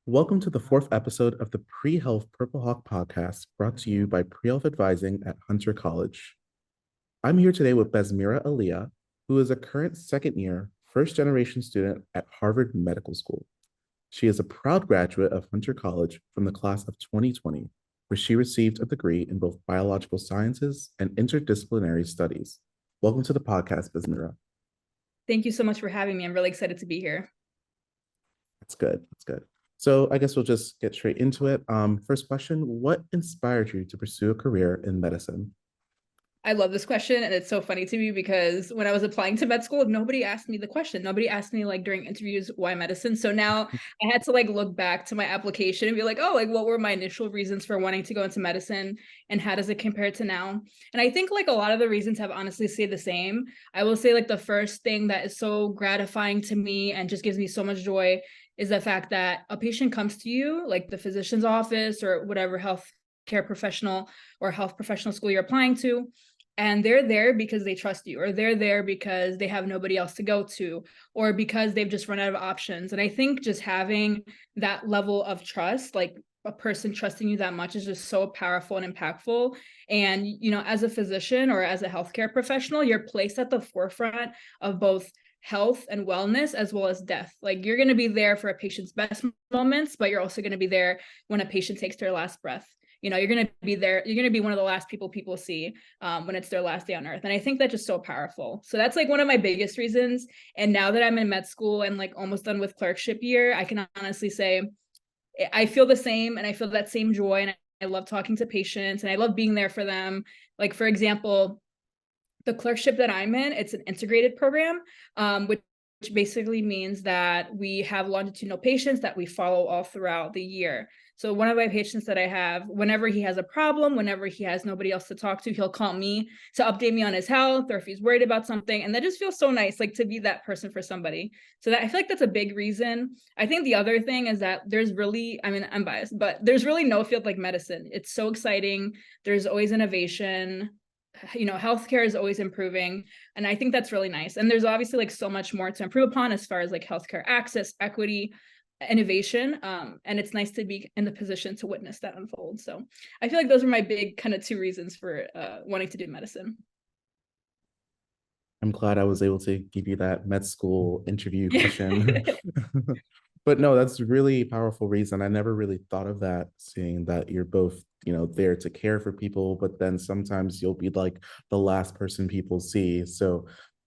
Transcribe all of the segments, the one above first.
Welcome to the fourth episode of the Pre-Health Purple Hawk podcast brought to you by Pre-Health Advising at Hunter College. I'm here today with Besmira Alija, who is a current second year, first generation student at Harvard Medical School. She is a proud graduate of Hunter College from the class of 2020, where she received a degree in both biological sciences and interdisciplinary studies. Welcome to the podcast, Besmira. Thank you so much for having me. I'm really excited to be here. That's good. That's good. So I guess we'll just get straight into it. First question, what inspired you to pursue a career in medicine? I love this question, and it's so funny to me because when I was applying to med school, nobody asked me the question. Nobody asked me like during interviews why medicine. So now I had to like look back to my application and be like, oh, like what were my initial reasons for wanting to go into medicine and how does it compare to now? And I think like a lot of the reasons have honestly stayed the same. I will say like the first thing that is so gratifying to me and just gives me so much joy is the fact that a patient comes to you, like the physician's office or whatever health care professional or health professional school you're applying to, and they're there because they trust you, or they're there because they have nobody else to go to, or because they've just run out of options. And I think just having that level of trust, like a person trusting you that much, is just so powerful and impactful. And as a physician or as a healthcare professional, you're placed at the forefront of both health and wellness as well as death. Like you're going to be there for a patient's best moments, but you're also going to be there when a patient takes their last breath. You're going to be there. You're going to be one of the last people see when it's their last day on earth. And I think that's just so powerful. So that's like one of my biggest reasons. And now that I'm in med school and like almost done with clerkship year, I can honestly say I feel the same, and I feel that same joy. And I love talking to patients and I love being there for them. Like, for example, the clerkship that I'm in, it's an integrated program, which basically means that we have longitudinal patients that we follow all throughout the year. So one of my patients that I have, whenever he has a problem, whenever he has nobody else to talk to, he'll call me to update me on his health or if he's worried about something. And that just feels so nice, like to be that person for somebody. So that I feel like that's a big reason. I think the other thing is that there's really, I mean, I'm biased, but there's really no field like medicine. It's so exciting. There's always innovation. Healthcare is always improving. And I think that's really nice. And there's obviously like so much more to improve upon as far as like healthcare access, equity, innovation. And it's nice to be in the position to witness that unfold. So I feel like those are my big kind of two reasons for wanting to do medicine. I'm glad I was able to give you that med school interview question. But no, that's a really powerful reason. I never really thought of that, seeing that you're both, there to care for people, but then sometimes you'll be like the last person people see. So,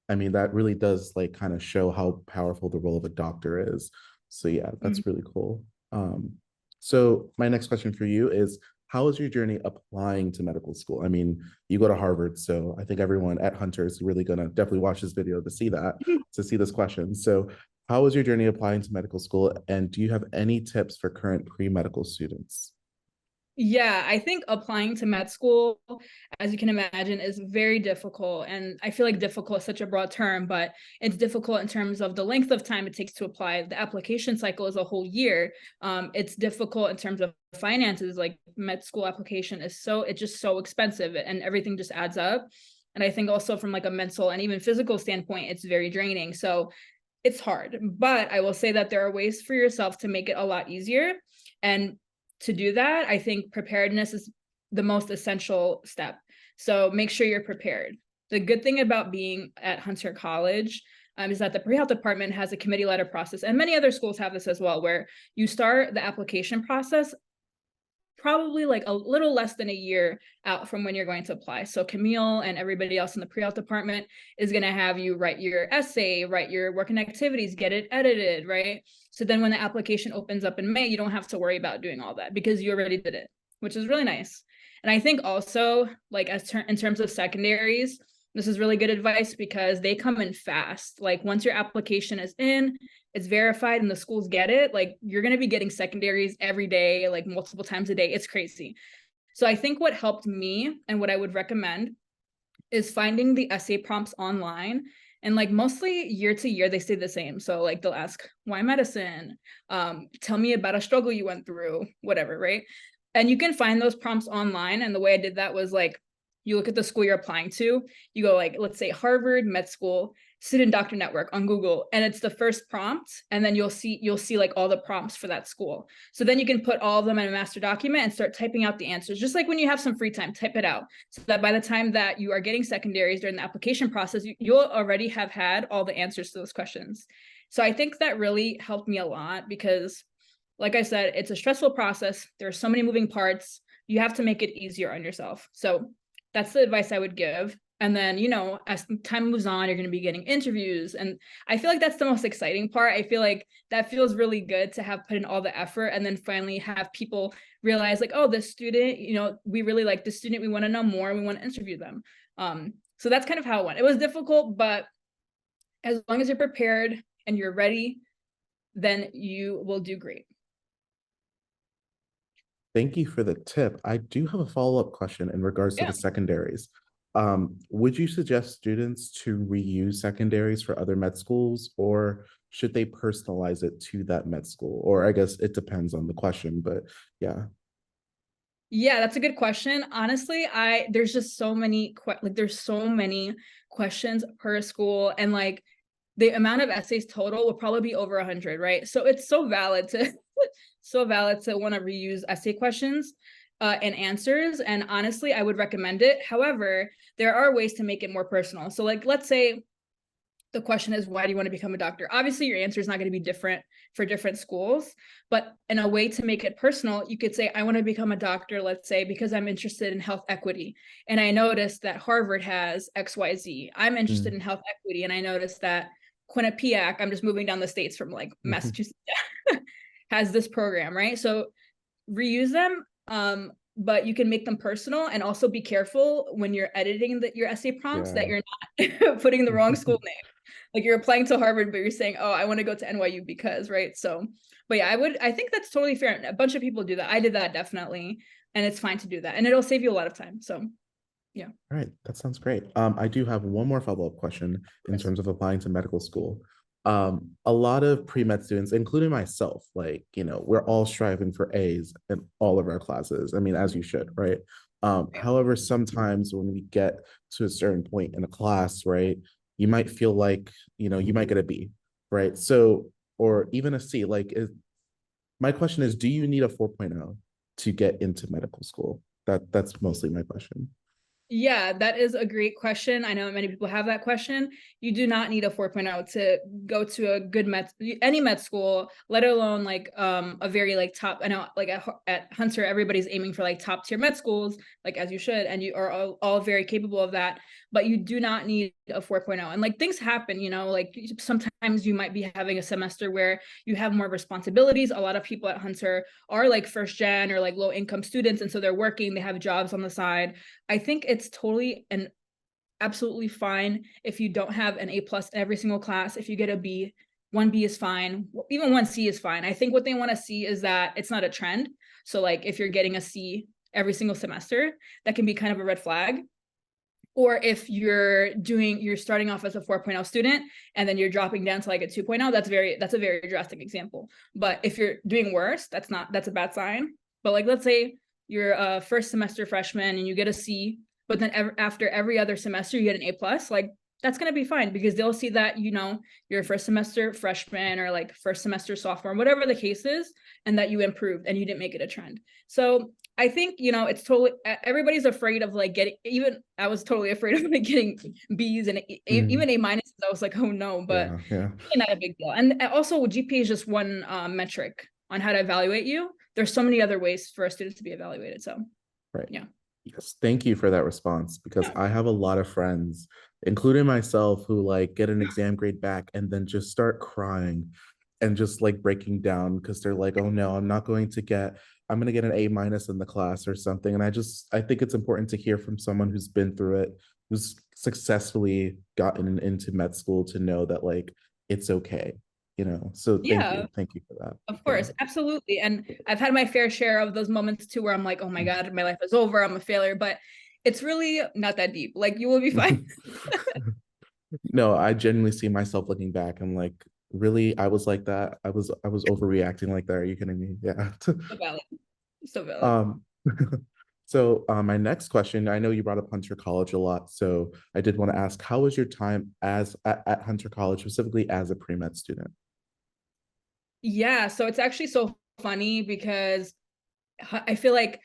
I mean, that really does like kind of show how powerful the role of a doctor is. So yeah, Mhm. that's really cool. So my next question for you is, how was your journey applying to medical school? I mean, you go to Harvard, so I think everyone at Hunter is really gonna definitely watch this video to see that, to see this question. So how was your journey applying to medical school? And do you have any tips for current pre-medical students? Yeah, I think applying to med school, as you can imagine, is very difficult. And I feel like difficult is such a broad term, but it's difficult in terms of the length of time it takes to apply. The application cycle is a whole year. It's difficult in terms of finances. Like med school application is it's just so expensive and everything just adds up. And I think also from like a mental and even physical standpoint, it's very draining. So it's hard, but I will say that there are ways for yourself to make it a lot easier. And to do that, I think preparedness is the most essential step. So make sure you're prepared. The good thing about being at Hunter College is that the pre-health department has a committee letter process, and many other schools have this as well, where you start the application process probably like a little less than a year out from when you're going to apply. So Camille and everybody else in the pre-health department is going to have you write your essay, write your working activities, get it edited, right? So then when the application opens up in May, you don't have to worry about doing all that because you already did it, which is really nice. And I think also like in terms of secondaries, this is really good advice because they come in fast. Like once your application is in, it's verified and the schools get it, like you're going to be getting secondaries every day, like multiple times a day. It's crazy. So I think what helped me and what I would recommend is finding the essay prompts online. And like mostly year to year, they stay the same. So like they'll ask, why medicine? Tell me about a struggle you went through, whatever, right? And you can find those prompts online. And the way I did that was like, you look at the school you're applying to, you go like, let's say Harvard Med School, student doctor network on Google, and it's the first prompt, and then you'll see like all the prompts for that school. So then you can put all of them in a master document and start typing out the answers. Just like when you have some free time, type it out, so that by the time that you are getting secondaries during the application process, you'll already have had all the answers to those questions. So I think that really helped me a lot because, like I said, it's a stressful process. There are so many moving parts. You have to make it easier on yourself. So that's the advice I would give. And then, as time moves on, you're going to be getting interviews. And I feel like that's the most exciting part. I feel like that feels really good to have put in all the effort and then finally have people realize, like, oh, this student, we really like this student. We want to know more. We want to interview them. So that's kind of how it went. It was difficult, but as long as you're prepared and you're ready, then you will do great. Thank you for the tip. I do have a follow-up question in regards to Yeah. the secondaries. Would you suggest students to reuse secondaries for other med schools, or should they personalize it to that med school? Or I guess it depends on the question, but yeah. Yeah, that's a good question. Honestly, there's just so many there's so many questions per school, and like the amount of essays total will probably be over 100, right? So it's so valid to so valid to want to reuse essay questions and answers. And honestly, I would recommend it. However, there are ways to make it more personal. So like, let's say the question is, why do you want to become a doctor? Obviously, your answer is not going to be different for different schools, but in a way to make it personal, you could say, I want to become a doctor, let's say, because I'm interested in health equity. And I noticed that Harvard has XYZ. I'm interested Mm. in health equity. And I noticed that Quinnipiac, I'm just moving down the states from like Massachusetts, has this program, right? So reuse them, but you can make them personal, and also be careful when you're editing your essay prompts that Yeah. you're not putting the wrong school name. Like you're applying to Harvard, but you're saying, "Oh, I want to go to NYU because," right? So, but yeah, I think that's totally fair. A bunch of people do that. I did that definitely, and it's fine to do that, and it'll save you a lot of time. So, yeah. All right, that sounds great. I do have one more follow-up question in terms of applying to medical school. A lot of pre-med students, including myself, like, we're all striving for A's in all of our classes. I mean, as you should, right? However, sometimes when we get to a certain point in a class, right, you might feel like, you might get a B, right? So, or even a C. My question is, do you need a 4.0 to get into medical school? That's mostly my question. Yeah, that is a great question. I know many people have that question. You do not need a 4.0 to go to a good any med school, let alone like a very like top. I know like at Hunter, everybody's aiming for like top tier med schools, like as you should, and you are all very capable of that. But you do not need a 4.0. And like things happen, like sometimes you might be having a semester where you have more responsibilities. A lot of people at Hunter are like first gen or like low income students, and so they're working, they have jobs on the side. I think it's totally and absolutely fine if you don't have an A plus in every single class. If you get a B, 1B is fine. Even 1C is fine. I think what they want to see is that it's not a trend. So like if you're getting a C every single semester, that can be kind of a red flag. Or if you're starting off as a 4.0 student and then you're dropping down to like a 2.0, that's a very drastic example. But if you're doing worse, that's a bad sign. But like let's say you're a first semester freshman and you get a C, but then after every other semester you get an A plus, like that's going to be fine because they'll see that you're a first semester freshman or like first semester sophomore, whatever the case is, and that you improved and you didn't make it a trend. So I think it's totally, everybody's afraid of like getting, even I was totally afraid of like getting B's and Mm, even A minuses. I was like, oh no, but yeah, yeah. really not a big deal. And also GPA is just one metric on how to evaluate you. There's so many other ways for a student to be evaluated. So Right. yeah. Yes. Thank you for that response because Yeah. I have a lot of friends, including myself, who like get an exam grade back and then just start crying and just like breaking down because they're like, oh no, I'm gonna get an A minus in the class or something. And I think it's important to hear from someone who's been through it, who's successfully gotten into med school to know that like it's okay. So Yeah. thank you for that. Of Yeah. course, absolutely. And I've had my fair share of those moments too where I'm like, oh my God, my life is over. I'm a failure. But it's really not that deep. Like you will be fine. No, I genuinely see myself looking back. I'm like, really? I was like that. I was overreacting like that. Are you kidding me? Yeah. So valid. So valid. Um, So my next question, I know you brought up Hunter College a lot, so I did want to ask, how was your time at Hunter College, specifically as a pre-med student? Yeah, so it's actually so funny because I feel like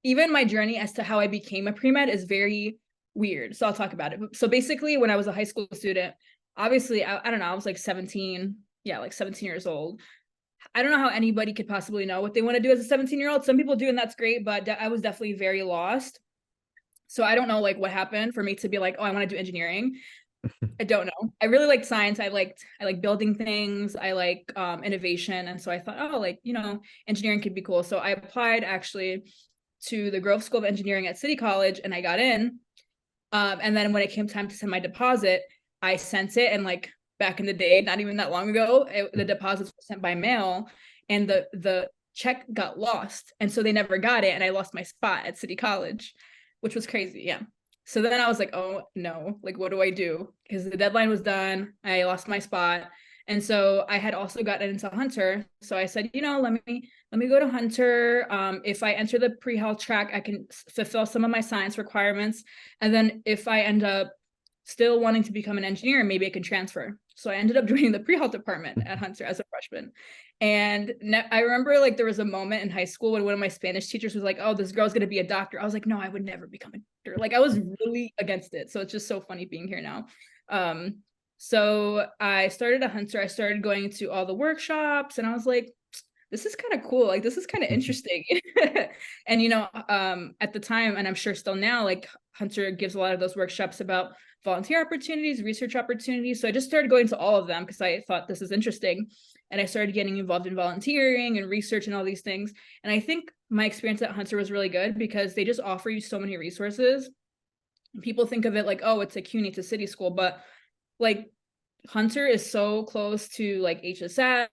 even my journey as to how I became a pre-med is very weird. So I'll talk about it. So basically, when I was a high school student, obviously, I don't know, I was like 17, yeah, like 17 years old. I don't know how anybody could possibly know what they want to do as a 17-year-old. Some people do, and that's great, but I was definitely very lost. So I don't know like what happened for me to be like, oh, I want to do engineering. I don't know. I really liked science. I like building things. I like innovation. And so I thought, oh, like, engineering could be cool. So I applied actually to the Grove School of Engineering at City College and I got in. And then when it came time to send my deposit, I sent it, and like back in the day, not even that long ago, the deposits were sent by mail, and the check got lost, and so they never got it, and I lost my spot at City College, which was crazy. Yeah. So then I was like, oh no, like what do I do? Because the deadline was done, I lost my spot, and so I had also gotten into Hunter. So I said, let me go to Hunter. If I enter the pre-health track, I can fulfill some of my science requirements, and then if I end up still wanting to become an engineer, maybe I can transfer. So I ended up joining the pre-health department at Hunter as a freshman. And I remember like there was a moment in high school when one of my Spanish teachers was like, oh, this girl's going to be a doctor. I was like, no, I would never become a doctor. Like I was really against it. So it's just so funny being here now. So I started at Hunter. I started going to all the workshops and I was like, this is kind of cool. Like this is kind of interesting. And at the time, and I'm sure still now, like Hunter gives a lot of those workshops about volunteer opportunities, research opportunities. So I just started going to all of them because I thought this is interesting. And I started getting involved in volunteering and research and all these things. And I think my experience at Hunter was really good because they just offer you so many resources. People think of it like, oh, it's a CUNY, it's a city school, but like Hunter is so close to like HSS,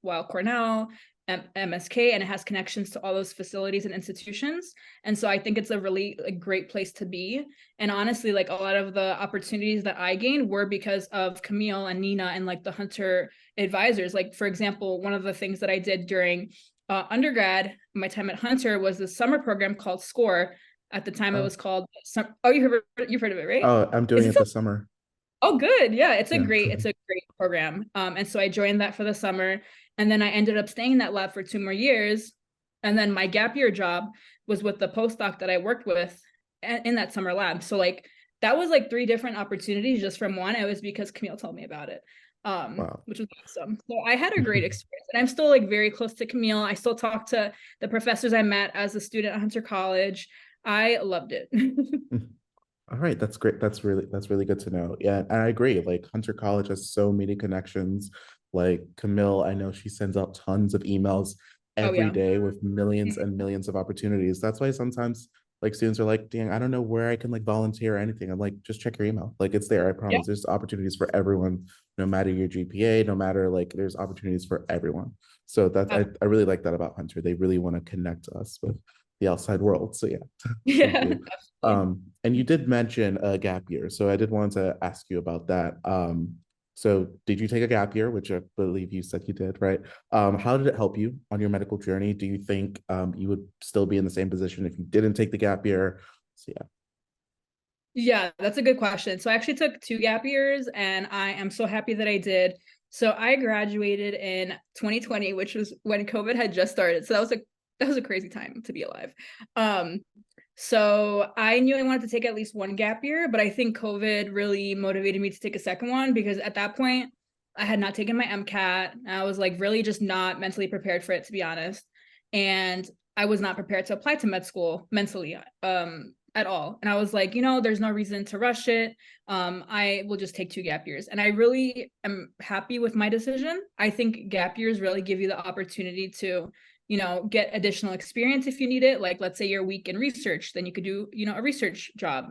Weill Cornell, MSK, and it has connections to all those facilities and institutions. And so I think it's a really great place to be. And honestly, like a lot of the opportunities that I gained were because of Camille and Nina and like the Hunter advisors. Like, for example, one of the things that I did during undergrad, my time at Hunter, was the summer program called SCORE. At the time, it Oh, was called. Oh, you've heard of it, right? oh, I'm Is doing it it still? this summer. Oh, good. Yeah, Yeah. it's a great program. And so I joined that for the summer, and then I ended up staying in that lab for 2 more years. And then my gap year job was with the postdoc that I worked with in that summer lab. So like that was like three different opportunities just from one. It was because Camille told me about it, Wow. which was awesome. So I had a great experience, and I'm still like very close to Camille. I still talk to the professors I met as a student at Hunter College. I loved it. All right, that's great. That's really good to know. Yeah, and I agree. Like Hunter College has so many connections. Like Camille, I know she sends out tons of emails Oh every yeah. day with millions and millions of opportunities. That's why sometimes like students are like, dang, I don't know where I can like volunteer or anything. I'm like, just check your email. Like it's there, I Yeah. promise. There's opportunities for everyone, no matter your GPA, no matter like there's opportunities for everyone. So that's I really like that about Hunter. They really want to connect us with the outside world. So yeah, thank Yeah, you. absolutely. And you did mention a gap year, so I did want to ask you about that. So did you take a gap year, which I believe you said you did, right? How did it help you on your medical journey? Do you think you would still be in the same position if you didn't take the gap year? So yeah. Yeah, that's a good question. So I actually took 2 gap years and I am so happy that I did. So I graduated in 2020, which was when COVID had just started. So that was a crazy time to be alive. Um, so I knew I wanted to take at least one gap year, but I think COVID really motivated me to take a second one because at that point I had not taken my MCAT. I was like really just not mentally prepared for it, to be honest. And I was not prepared to apply to med school mentally at all. And I was like, there's no reason to rush it. I will just take 2 gap years. And I really am happy with my decision. I think gap years really give you the opportunity to get additional experience if you need it. Like, let's say you're weak in research, then you could do, a research job.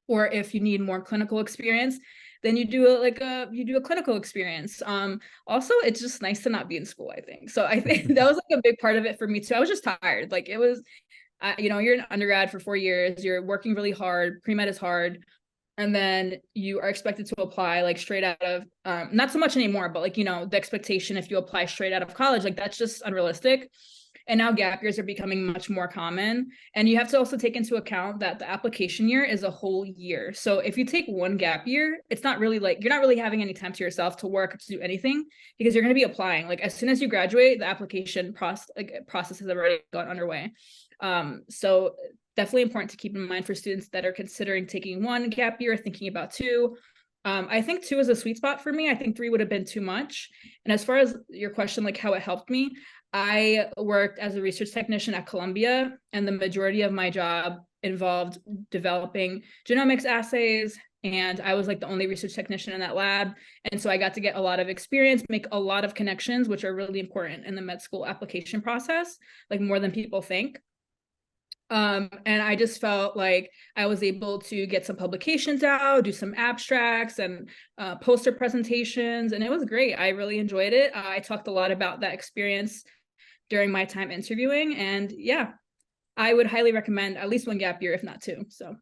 Or if you need more clinical experience, then you do a clinical experience. Also, it's just nice to not be in school, I think. So I think that was like a big part of it for me too. I was just tired. Like it was, you're an undergrad for 4 years, you're working really hard, pre-med is hard, and then you are expected to apply like straight out of not so much anymore, but like the expectation if you apply straight out of college, like that's just unrealistic. And now gap years are becoming much more common. And you have to also take into account that the application year is a whole year. So if you take one gap year, it's not really like, you're not really having any time to yourself to work or to do anything, because you're going to be applying. Like as soon as you graduate, the application process has already gone underway. So definitely important to keep in mind for students that are considering taking one gap year, thinking about two. I think two is a sweet spot for me. I think three would have been too much. And as far as your question, like how it helped me, I worked as a research technician at Columbia, and the majority of my job involved developing genomics assays. And I was like the only research technician in that lab. And so I got to get a lot of experience, make a lot of connections, which are really important in the med school application process, like more than people think. And I just felt like I was able to get some publications out, do some abstracts and poster presentations, and it was great. I really enjoyed it. I talked a lot about that experience during my time interviewing, and yeah, I would highly recommend at least one gap year, if not two. So,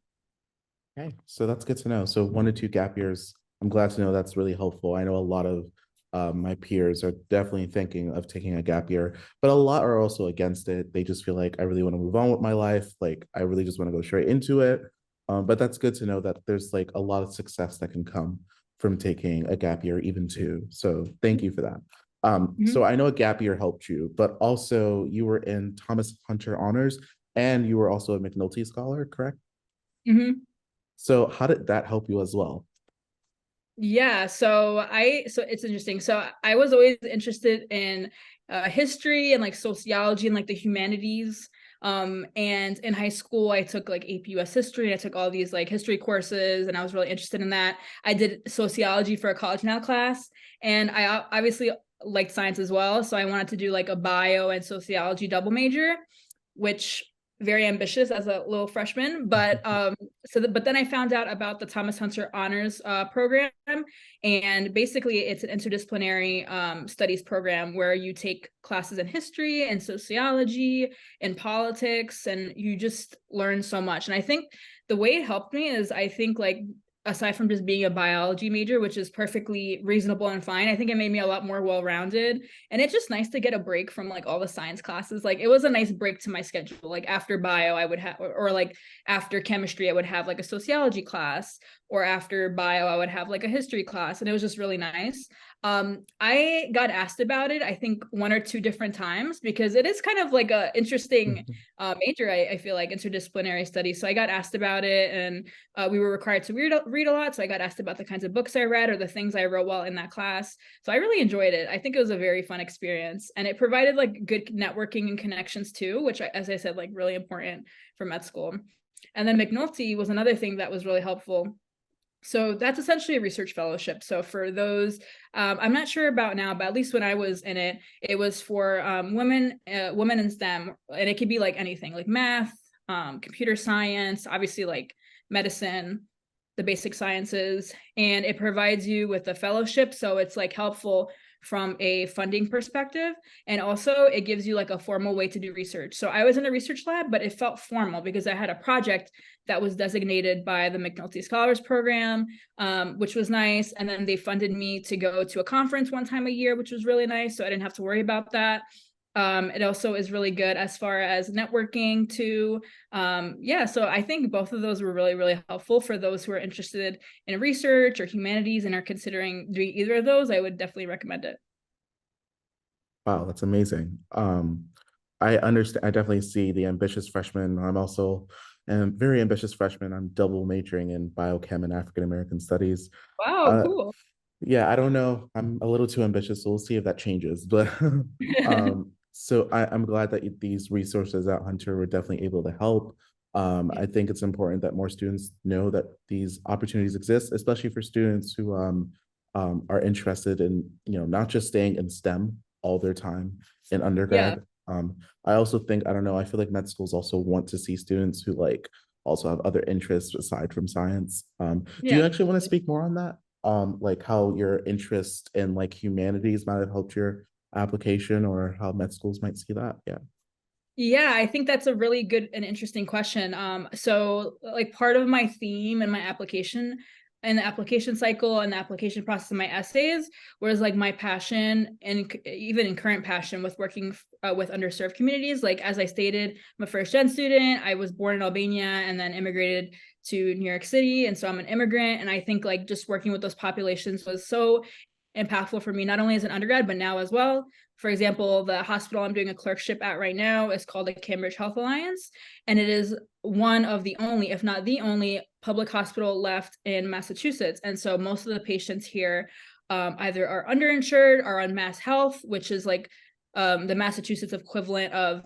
Okay, so that's good to know. So 1 to 2 gap years. I'm glad to know that's really helpful. I know a lot of my peers are definitely thinking of taking a gap year, but a lot are also against it. They just feel like I really want to move on with my life. Like I really just want to go straight into it. But that's good to know that there's like a lot of success that can come from taking a gap year, even two. So thank you for that. So I know a gap year helped you, but also you were in Thomas Hunter Honors and you were also a McNulty Scholar, correct? mm-hmm. So how did that help you as well? Yeah, so it's interesting. So I was always interested in history and like sociology and like the humanities. And in high school, I took like AP US history, and I took all these like history courses, and I was really interested in that. I did sociology for a college now class, and I obviously liked science as well. So I wanted to do like a bio and sociology double major, which very ambitious as a little freshman, but but then I found out about the Thomas Hunter Honors program, and basically it's an interdisciplinary studies program where you take classes in history and sociology and politics, and you just learn so much. And I think the way it helped me is, I think like aside from just being a biology major, which is perfectly reasonable and fine, I think it made me a lot more well-rounded. And it's just nice to get a break from like all the science classes. Like it was a nice break to my schedule. Like after bio, I would have, or like after chemistry, I would have like a sociology class, or after bio, I would have like a history class. And it was just really nice. I got asked about it, I think 1 or 2 different times, because it is kind of like a interesting major. I feel like interdisciplinary studies. So I got asked about it, and we were required to read a lot. So I got asked about the kinds of books I read or the things I wrote while in that class. So I really enjoyed it. I think it was a very fun experience, and it provided like good networking and connections too, which as I said, like really important for med school. And then McNulty was another thing that was really helpful. So that's essentially a research fellowship. So for those, I'm not sure about now, but at least when I was in it, it was for women in STEM, and it could be like anything, like math, computer science, obviously like medicine, the basic sciences, and it provides you with a fellowship. So it's like helpful from a funding perspective, and also it gives you like a formal way to do research. So I was in a research lab, but it felt formal because I had a project that was designated by the McNulty Scholars Program, which was nice. And then they funded me to go to a conference 1 time a year, which was really nice. So I didn't have to worry about that. It also is really good as far as networking too. Yeah, so I think both of those were really, really helpful for those who are interested in research or humanities and are considering doing either of those. I would definitely recommend it. Wow, that's amazing. I understand. I definitely see the ambitious freshman. I'm also a very ambitious freshman. I'm double majoring in biochem and African American studies. Wow, Uh, cool. yeah, I don't know. I'm a little too ambitious, so we'll see if that changes. But so I'm glad that these resources at Hunter were definitely able to help. I think it's important that more students know that these opportunities exist, especially for students who are interested in, not just staying in STEM all their time in Yeah, undergrad. I also think, I don't know, I feel like med schools also want to see students who like also have other interests aside from science. Do yeah. you actually want to speak more on that? Like how your interest in like humanities might have helped your application, or how med schools might see that? Yeah. Yeah, I think that's a really good and interesting question. So like part of my theme in my application in the application cycle and the application process of my essays, whereas like my passion and even in current passion with working with underserved communities, like as I stated, I'm a first gen student. I was born in Albania and then immigrated to New York City, and so I'm an immigrant, and I think like just working with those populations was so impactful for me, not only as an undergrad but now as well. For example, the hospital I'm doing a clerkship at right now is called the Cambridge Health Alliance, and it is one of the only, if not the only, public hospital left in Massachusetts. And so most of the patients here either are underinsured or on Mass Health, which is like the Massachusetts equivalent of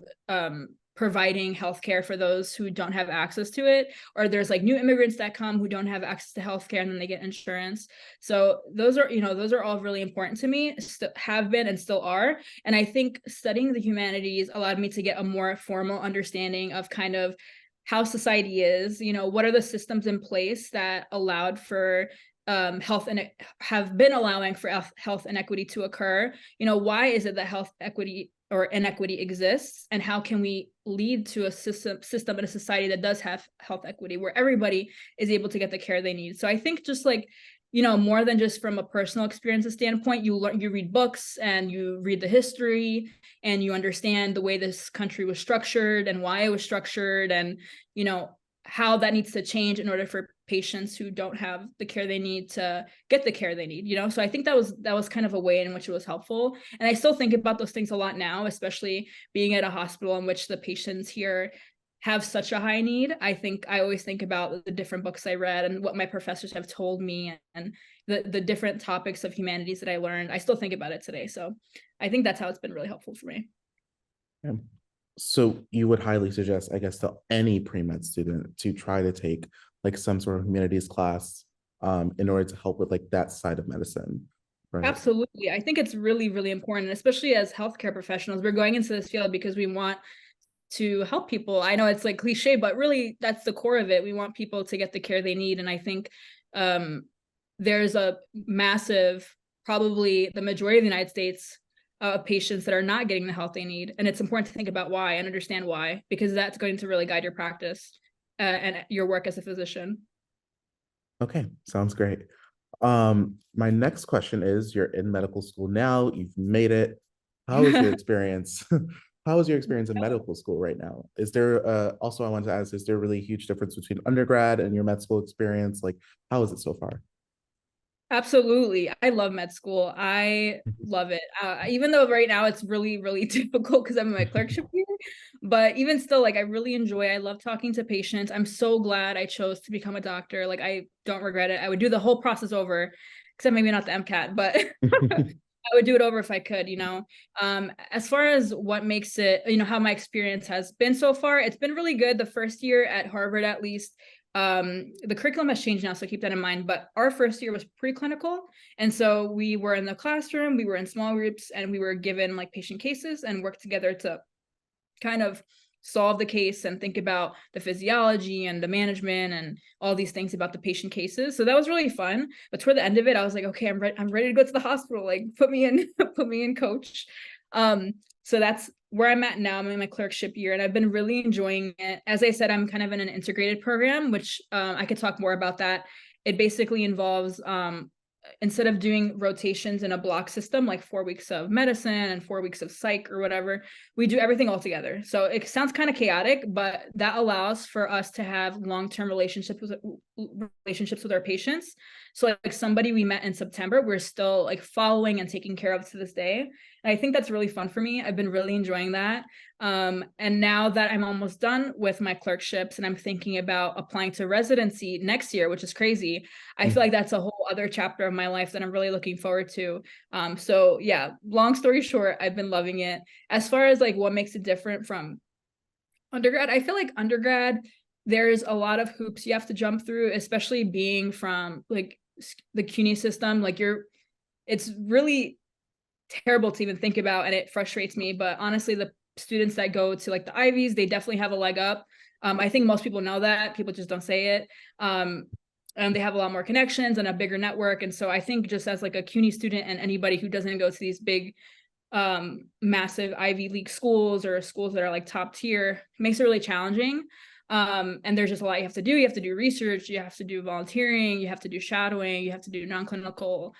providing healthcare for those who don't have access to it, or there's like new immigrants that come who don't have access to healthcare and then they get insurance. So those are, those are all really important to me, have been and still are. And I think studying the humanities allowed me to get a more formal understanding of kind of how society is, what are the systems in place that allowed for health and have been allowing for health inequity to occur. Why is it that health equity or inequity exists, and how can we lead to a system in a society that does have health equity where everybody is able to get the care they need. So I think just like, more than just from a personal experience standpoint, you read books and you read the history and you understand the way this country was structured and why it was structured, and how that needs to change in order for patients who don't have the care they need to get the care they need. So I think that was kind of a way in which it was helpful, and I still think about those things a lot now, especially being at a hospital in which the patients here have such a high need. I always think about the different books I read and what my professors have told me, and the different topics of humanities that I learned. I still think about it today. So I think that's how it's been really helpful for me. Yeah. So you would highly suggest, I guess, to any pre-med student to try to take like some sort of humanities class in order to help with like that side of medicine, right? Absolutely. I think it's really, really important, especially as healthcare professionals. We're going into this field because we want to help people. I know it's like cliche, but really that's the core of it. We want people to get the care they need. And I think there's a massive, probably the majority of the United States patients that are not getting the help they need. And it's important to think about why and understand why, because that's going to really guide your practice and your work as a physician. Okay, sounds great. My next question is, you're in medical school now, you've made it. How is your experience? How is your experience in medical school right now? Is there also I want to ask, is there really a huge difference between undergrad and your med school experience? Like, how is it so far? Absolutely. I love med school. I love it. Even though right now it's really, really difficult because I'm in my clerkship year, but even still, like I really I love talking to patients. I'm so glad I chose to become a doctor. Like I don't regret it. I would do the whole process over, except maybe not the MCAT, but I would do it over if I could, As far as what makes it, how my experience has been so far, it's been really good. The first year at Harvard, at least, the curriculum has changed now, so keep that in mind. But our first year was preclinical. And so we were in the classroom, we were in small groups, and we were given like patient cases and worked together to kind of solve the case and think about the physiology and the management and all these things about the patient cases. So that was really fun. But toward the end of it, I was like, okay, I'm ready to go to the hospital. Like put me in, coach. So that's where I'm at now. I'm in my clerkship year and I've been really enjoying it. As I said, I'm kind of in an integrated program, which I could talk more about that. It basically involves instead of doing rotations in a block system, like 4 weeks of medicine and 4 weeks of psych or whatever, we do everything all together. So it sounds kind of chaotic, but that allows for us to have long-term relationships with our patients. So like somebody we met in September, we're still like following and taking care of to this day. And I think that's really fun for me. I've been really enjoying that. And now that I'm almost done with my clerkships and I'm thinking about applying to residency next year, which is crazy, I feel like that's a whole other chapter of my life that I'm really looking forward to. So yeah, long story short, I've been loving it. As far as like what makes it different from undergrad, I feel like undergrad, there's a lot of hoops you have to jump through, especially being from like the CUNY system. Like it's really terrible to even think about and it frustrates me. But honestly, the students that go to like the Ivies, they definitely have a leg up. I think most people know that. People just don't say it. And they have a lot more connections and a bigger network. And so I think just as like a CUNY student and anybody who doesn't go to these big, massive Ivy League schools or schools that are like top tier, makes it really challenging. And there's just a lot you have to do. You have to do research, you have to do volunteering, you have to do shadowing, you have to do non-clinical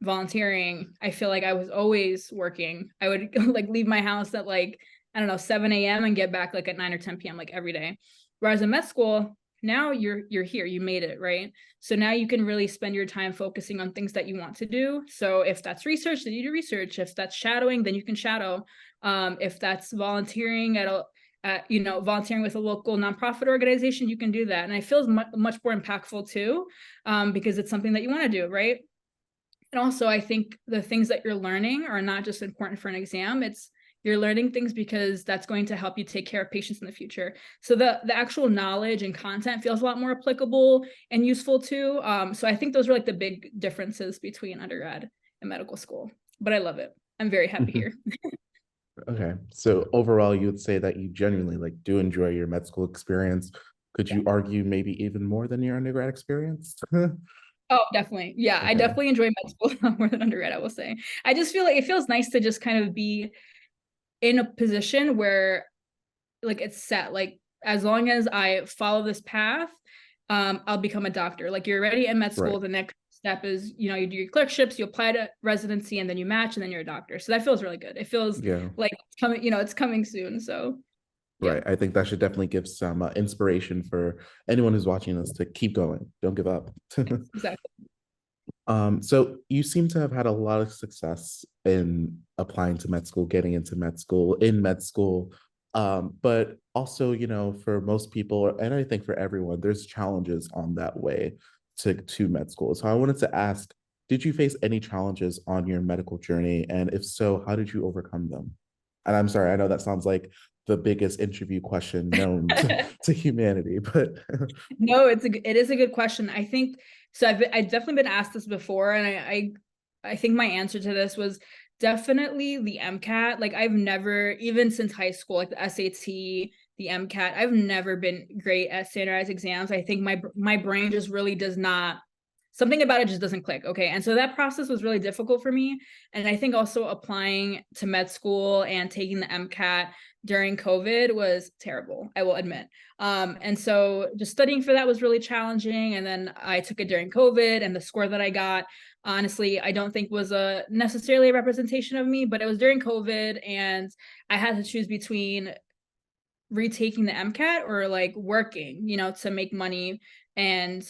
volunteering. I feel like I was always working. I would like leave my house at like, I don't know, 7 a.m. and get back like at 9 or 10 p.m. like every day. Whereas in med school, now you're here, you made it, right? So now you can really spend your time focusing on things that you want to do. So if that's research, then you do research. If that's shadowing, then you can shadow. If that's volunteering volunteering with a local nonprofit organization, you can do that. And I feel it's much more impactful too, because it's something that you want to do, right? And also, I think the things that you're learning are not just important for an exam. You're learning things because that's going to help you take care of patients in the future. So the actual knowledge and content feels a lot more applicable and useful too. So I think those are like the big differences between undergrad and medical school. But I love it. I'm very happy here. Okay. So overall, you would say that you genuinely like do enjoy your med school experience. Could Yeah. you argue maybe even more than your undergrad experience? Oh, definitely. Yeah, I Okay. definitely enjoy med school more than undergrad, I will say. I just feel like it feels nice to just kind of be in a position where like it's set. Like as long as I follow this path, I'll become a doctor. Like you're already in med Right. school. The next step is, you do your clerkships, you apply to residency, and then you match, and then you're a doctor. So that feels really good. It feels Yeah. like it's coming, it's coming soon. So yeah, Right. I think that should definitely give some inspiration for anyone who's watching this to keep going. Don't give up. exactly. So you seem to have had a lot of success in applying to med school, getting into med school, in med school. But also, for most people, and I think for everyone, there's challenges on that way to med school. So I wanted to ask, did you face any challenges on your medical journey? And if so, how did you overcome them? And I'm sorry, I know that sounds like the biggest interview question known to humanity, but No, it is a good question. I think so. I've definitely been asked this before, and I think my answer to this was definitely the MCAT. Like I've never, even since high school, like the SAT, the MCAT, I've never been great at standardized exams. I think my brain just really does not, something about it just doesn't click. Okay. And so that process was really difficult for me. And I think also applying to med school and taking the MCAT during COVID was terrible, I will admit. And so just studying for that was really challenging. And then I took it during COVID, and the score that I got, honestly, I don't think was necessarily a representation of me, but it was during COVID, and I had to choose between retaking the MCAT or like working, to make money and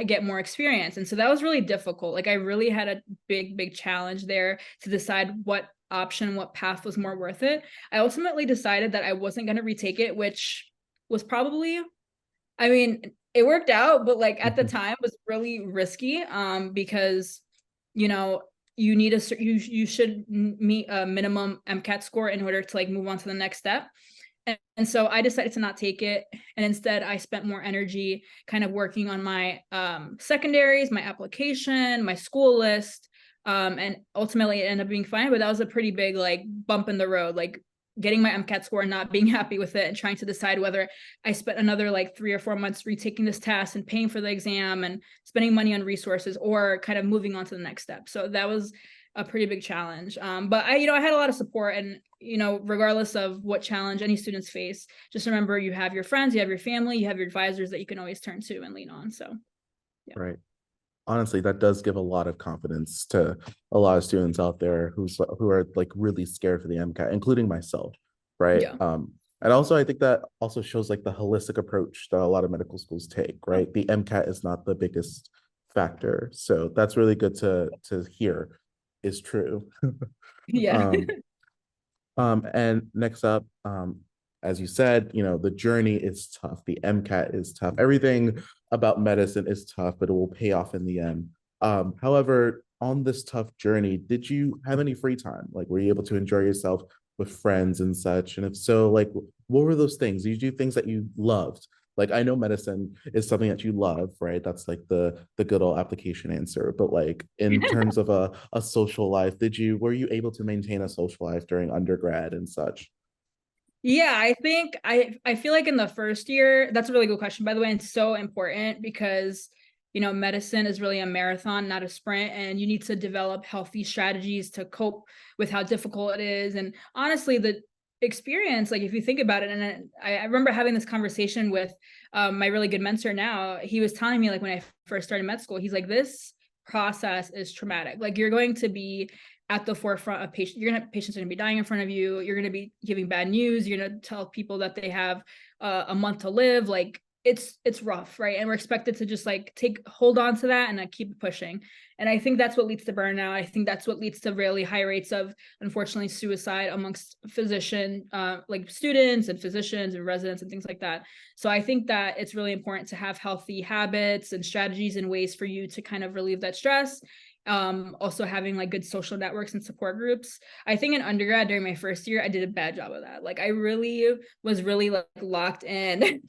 get more experience. And so that was really difficult. Like I really had a big challenge there to decide what option, what path was more worth it. I ultimately decided that I wasn't going to retake it, which was probably, I mean, it worked out, but like at the time was really risky, because you know you need you should meet a minimum MCAT score in order to like move on to the next step. And so I decided to not take it. And instead, I spent more energy kind of working on my secondaries, my application, my school list. And ultimately, it ended up being fine. But that was a pretty big like bump in the road, like getting my MCAT score and not being happy with it and trying to decide whether I spent another like 3 or 4 months retaking this test and paying for the exam and spending money on resources, or kind of moving on to the next step. So that was a pretty big challenge. But I had a lot of support, and regardless of what challenge any students face, just remember you have your friends, you have your family, you have your advisors that you can always turn to and lean on. So yeah. right. Honestly, that does give a lot of confidence to a lot of students out there who are like really scared for the MCAT, including myself, right? Yeah. And also I think that also shows like the holistic approach that a lot of medical schools take, right? The MCAT is not the biggest factor. So that's really good to hear is true. Yeah. um, and next up, as you said, the journey is tough. The MCAT is tough. Everything about medicine is tough, but it will pay off in the end. However, on this tough journey, did you have any free time? Like, were you able to enjoy yourself with friends and such? And if so, like, what were those things? Did you do things that you loved? Like, I know medicine is something that you love, right? That's like the good old application answer. But like in terms of a social life, were you able to maintain a social life during undergrad and such? Yeah, I think I feel like in the first year, that's a really good question, by the way. It's so important because medicine is really a marathon, not a sprint, and you need to develop healthy strategies to cope with how difficult it is. And honestly, experience, like if you think about it, and I remember having this conversation with my really good mentor now. He was telling me, like, when I first started med school, he's like, this process is traumatic. Like, you're going to be at the forefront of patients. Patients are going to be dying in front of you. You're going to be giving bad news. You're going to tell people that they have a month to live. Like, it's rough, right? And we're expected to just like hold on to that and keep pushing. And I think that's what leads to burnout. I think that's what leads to really high rates of, unfortunately, suicide amongst like students and physicians and residents and things like that. So I think that it's really important to have healthy habits and strategies and ways for you to kind of relieve that stress. Also having like good social networks and support groups. I think in undergrad during my first year, I did a bad job of that. Like, I really was really like locked in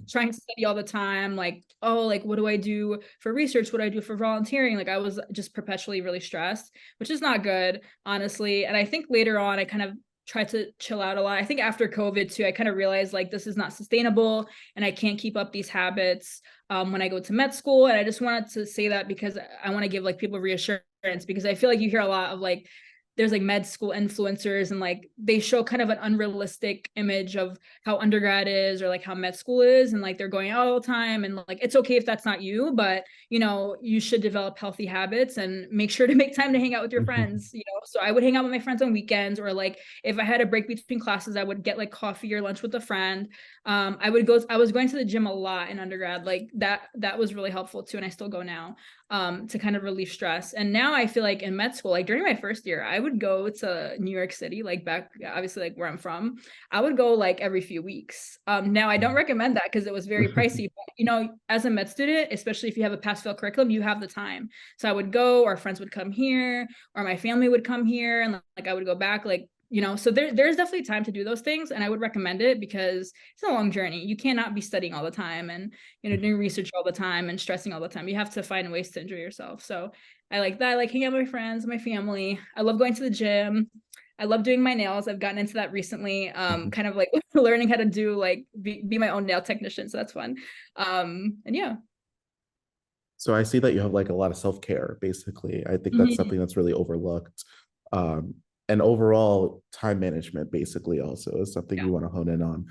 trying to study all the time. Like, oh, like, what do I do for research? What do I do for volunteering? Like, I was just perpetually really stressed, which is not good, honestly. And I think later on, I kind of tried to chill out a lot. I think after COVID too, I kind of realized like this is not sustainable and I can't keep up these habits when I go to med school. And I just wanted to say that because I want to give like people reassurance, because I feel like you hear a lot of like, there's like med school influencers and like they show kind of an unrealistic image of how undergrad is or like how med school is, and like they're going out all the time, and like it's okay if that's not you, but you know, you should develop healthy habits and make sure to make time to hang out with your friends, you know. So I would hang out with my friends on weekends, or like if I had a break between classes, I would get like coffee or lunch with a friend. I was going to the gym a lot in undergrad, like that was really helpful too, and I still go now to kind of relieve stress. And now I feel like in med school, like during my first year, I would go to New York City, like back, obviously, like where I'm from. I would go like every few weeks. Now I don't recommend that because it was very pricey, but you know, as a med student, especially if you have a pass fail curriculum, you have the time. So I would go, or friends would come here, or my family would come here, and like I would go back, like, you know. So there's definitely time to do those things, and I would recommend it because it's a long journey. You cannot be studying all the time and, you know, doing research all the time and stressing all the time. You have to find ways to enjoy yourself. So I like that. I like hanging out with my friends, my family. I love going to the gym. I love doing my nails. I've gotten into that recently. Kind of like learning how to do like be my own nail technician. So that's fun. And yeah. So I see that you have like a lot of self-care, basically. I think that's Mhm. something that's really overlooked. Um, and overall time management basically also is something Yeah. you want to hone in on.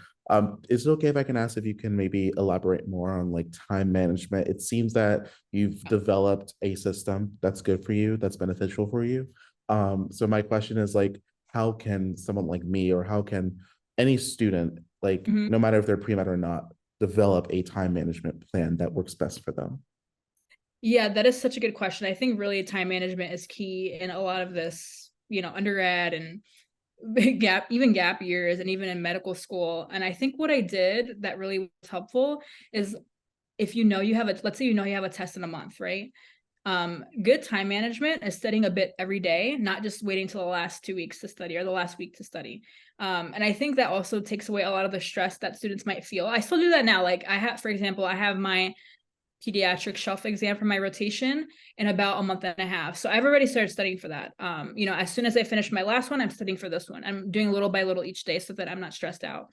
Is it okay if I can ask if you can maybe elaborate more on like time management? It seems that you've developed a system that's good for you, that's beneficial for you. So my question is like, how can someone like me, or how can any student, like Mhm. no matter if they're pre-med or not, develop a time management plan that works best for them? Yeah, that is such a good question. I think really time management is key in a lot of this, you know, undergrad and gap years, and even in medical school. And I think what I did that really was helpful is, if you know you have a, let's say you know you have a test in a month, right? Good time management is studying a bit every day, not just waiting till the last 2 weeks to study or the last week to study. And I think that also takes away a lot of the stress that students might feel. I still do that now. Like I have, for example, I have my pediatric shelf exam for my rotation in about a month and a half. So I've already started studying for that. You know, as soon as I finish my last one, I'm studying for this one. I'm doing little by little each day so that I'm not stressed out.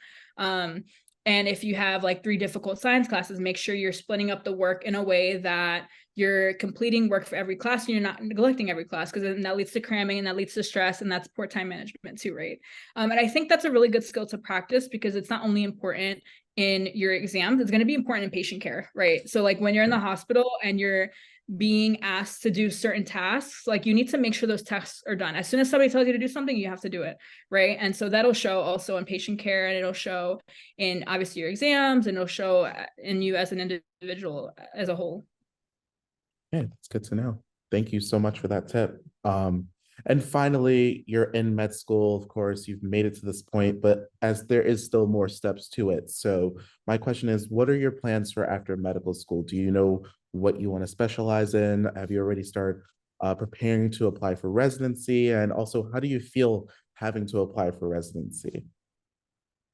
And if you have like 3 difficult science classes, make sure you're splitting up the work in a way that you're completing work for every class and you're not neglecting every class, because then that leads to cramming and that leads to stress, and that's poor time management too, right? And I think that's a really good skill to practice, because it's not only important in your exams, it's going to be important in patient care, right? So like when you're in the hospital and you're being asked to do certain tasks, like you need to make sure those tasks are done. As soon as somebody tells you to do something, you have to do it, right? And so that'll show also in patient care, and it'll show in obviously your exams, and it'll show in you as an individual as a whole. Yeah, that's good to know. Thank you so much for that tip. And finally, you're in med school, of course, you've made it to this point, but as there is still more steps to it. So my question is, what are your plans for after medical school? Do you know what you want to specialize in? Have you already started preparing to apply for residency? And also, how do you feel having to apply for residency?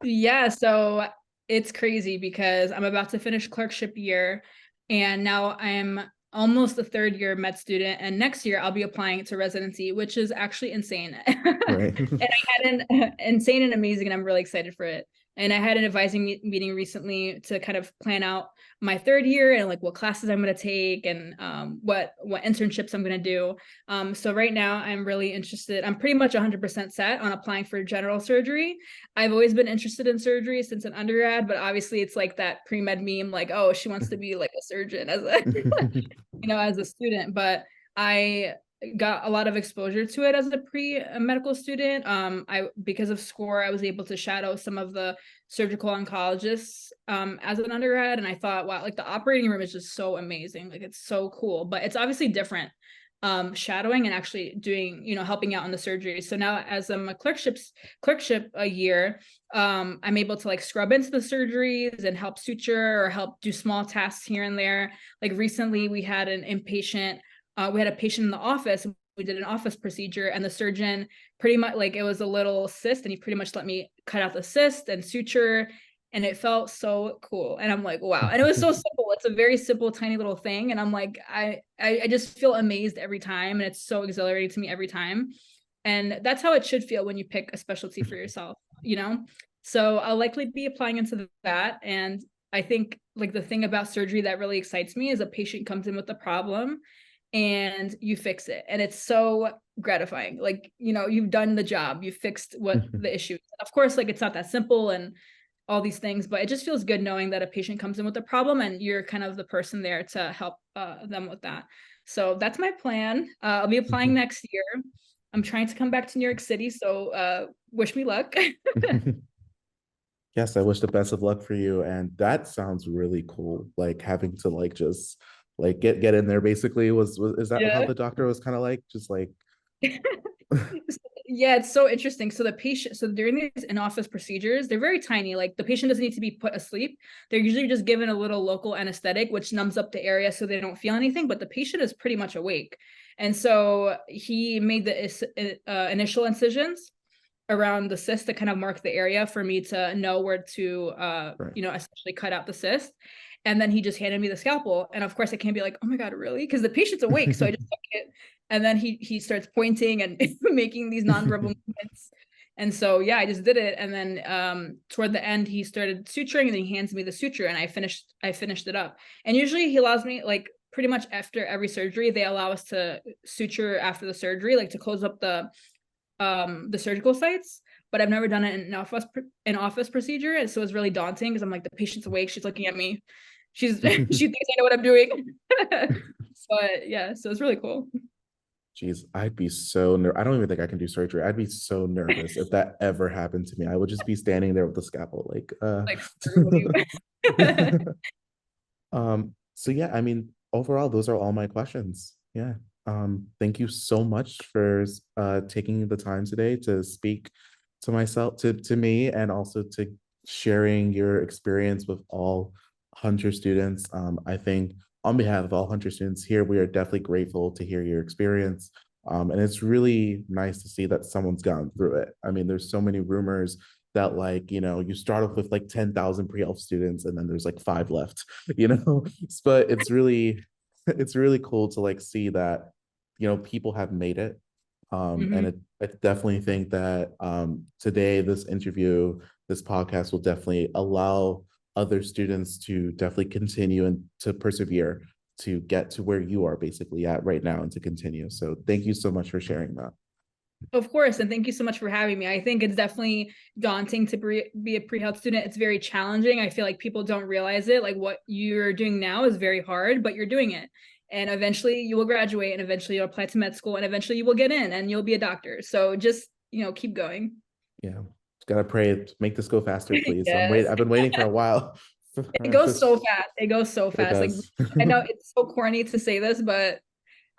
Yeah, so it's crazy because I'm about to finish clerkship year, and now I'm almost a third year med student, and next year I'll be applying to residency, which is actually insane. And Right. I had an insane and amazing, and I'm really excited for it. And I had an advising meeting recently to kind of plan out my third year and like what classes I'm going to take and what internships I'm going to do. So right now I'm really interested. I'm pretty much 100% set on applying for general surgery. I've always been interested in surgery since an undergrad, but obviously it's like that pre-med meme, like, oh, she wants to be like a surgeon as a, as a student. But I got a lot of exposure to it as a pre-medical student. Because of SCORE, I was able to shadow some of the surgical oncologists as an undergrad, and I thought, wow, like the operating room is just so amazing. Like it's so cool, but it's obviously different shadowing and actually doing, helping out on the surgery. So now as I'm a clerkship a year, I'm able to like scrub into the surgeries and help suture or help do small tasks here and there. Like recently we had an inpatient we had a patient in the office. We did an office procedure, and the surgeon pretty much like it was a little cyst, and he pretty much let me cut out the cyst and suture, and it felt so cool. And I'm like, wow. And it was so simple. It's a very simple, tiny little thing, and I'm like, I just feel amazed every time, and it's so exhilarating to me every time. And that's how it should feel when you pick a specialty for yourself, So I'll likely be applying into that, and I think like the thing about surgery that really excites me is a patient comes in with a problem and you fix it, and it's so gratifying. Like, you've done the job, you fixed what the issue is. Of course, like it's not that simple and all these things, but it just feels good knowing that a patient comes in with a problem and you're kind of the person there to help them with that. So that's my plan. I'll be applying next year. I'm trying to come back to New York City, so wish me luck. Yes, I wish the best of luck for you. And that sounds really cool. Like having to like just like get in there basically was is that how Yeah. the doctor was kind of like just like Yeah, it's so interesting. So the patient, so during these in-office procedures, they're very tiny. Like the patient doesn't need to be put asleep. They're usually just given a little local anesthetic, which numbs up the area so they don't feel anything, but the patient is pretty much awake. And so he made the initial incisions around the cyst to kind of mark the area for me to know where to right. essentially cut out the cyst. And then he just handed me the scalpel, and of course I can't be like, oh my god, really, because the patient's awake. So I just took it, and then he starts pointing and making these nonverbal movements. And so yeah, I just did it, and then toward the end he started suturing, and then he hands me the suture, and I finished it up. And usually he allows me, like pretty much after every surgery they allow us to suture after the surgery, like to close up the surgical sites, but I've never done it in an office procedure. And so it's really daunting because I'm like, the patient's awake, she's looking at me, she thinks I know what I'm doing. But yeah, so it's really cool. Jeez, I'd be so I don't even think I can do surgery. I'd be so nervous if that ever happened to me. I would just be standing there with the scalpel, like Like, what do you so yeah, I mean, overall, those are all my questions. Yeah. Thank you so much for taking the time today to speak to myself, to me, and also to sharing your experience with all Hunter students. I think on behalf of all Hunter students here, we are definitely grateful to hear your experience. And it's really nice to see that someone's gone through it. I mean, there's so many rumors that like, you start off with like 10,000 pre-health students and then there's like 5 left, but it's really cool to like see that, people have made it. And Mhm. I definitely think that today, this interview, this podcast will definitely allow other students to definitely continue and to persevere to get to where you are basically at right now and to continue. So thank you so much for sharing that. Of course, and thank you so much for having me. I think it's definitely daunting to be a pre-health student. It's very challenging. I feel like people don't realize it. Like what you're doing now is very hard, but you're doing it. And eventually you will graduate, and eventually you'll apply to med school, and eventually you will get in and you'll be a doctor. So just, keep going. Yeah. Gotta pray, make this go faster, please. Yes. I've been waiting for a while. It goes so fast. It goes so It fast. Like does. I know it's so corny to say this, but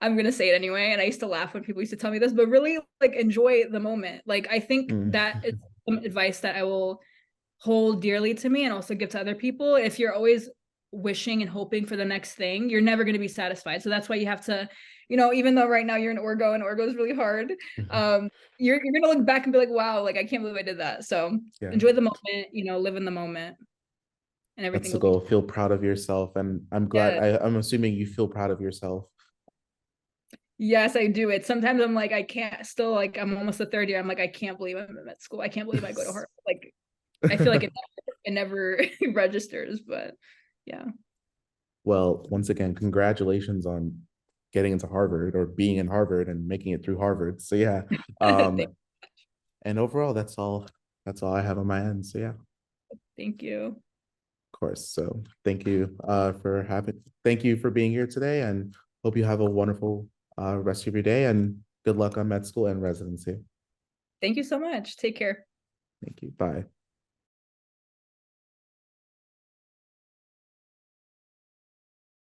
I'm gonna say it anyway. And I used to laugh when people used to tell me this, but really like enjoy the moment. Like I think Mm. that is some advice that I will hold dearly to me and also give to other people. If you're always wishing and hoping for the next thing, you're never gonna be satisfied. So that's why you have to, even though right now you're in orgo and orgo is really hard, you're gonna look back and be like, wow, like I can't believe I did that. So Yeah. enjoy the moment, live in the moment, and That's everything the will be goal. Feel proud of yourself. And I'm glad good. I'm assuming you feel proud of yourself. Yes, I do it. Sometimes I'm like, I can't still like I'm almost the third year. I'm like, I can't believe I'm in med school. I can't believe I go to Harvard. Like I feel like it never registers, but yeah. Well, once again, congratulations on getting into Harvard or being in Harvard and making it through Harvard. So yeah. Um, and overall, that's all I have on my end. So yeah, of Thank you. course. So thank you for being here today, and hope you have a wonderful rest of your day, and good luck on med school and residency. Thank you so much. Take care. Thank you. Bye.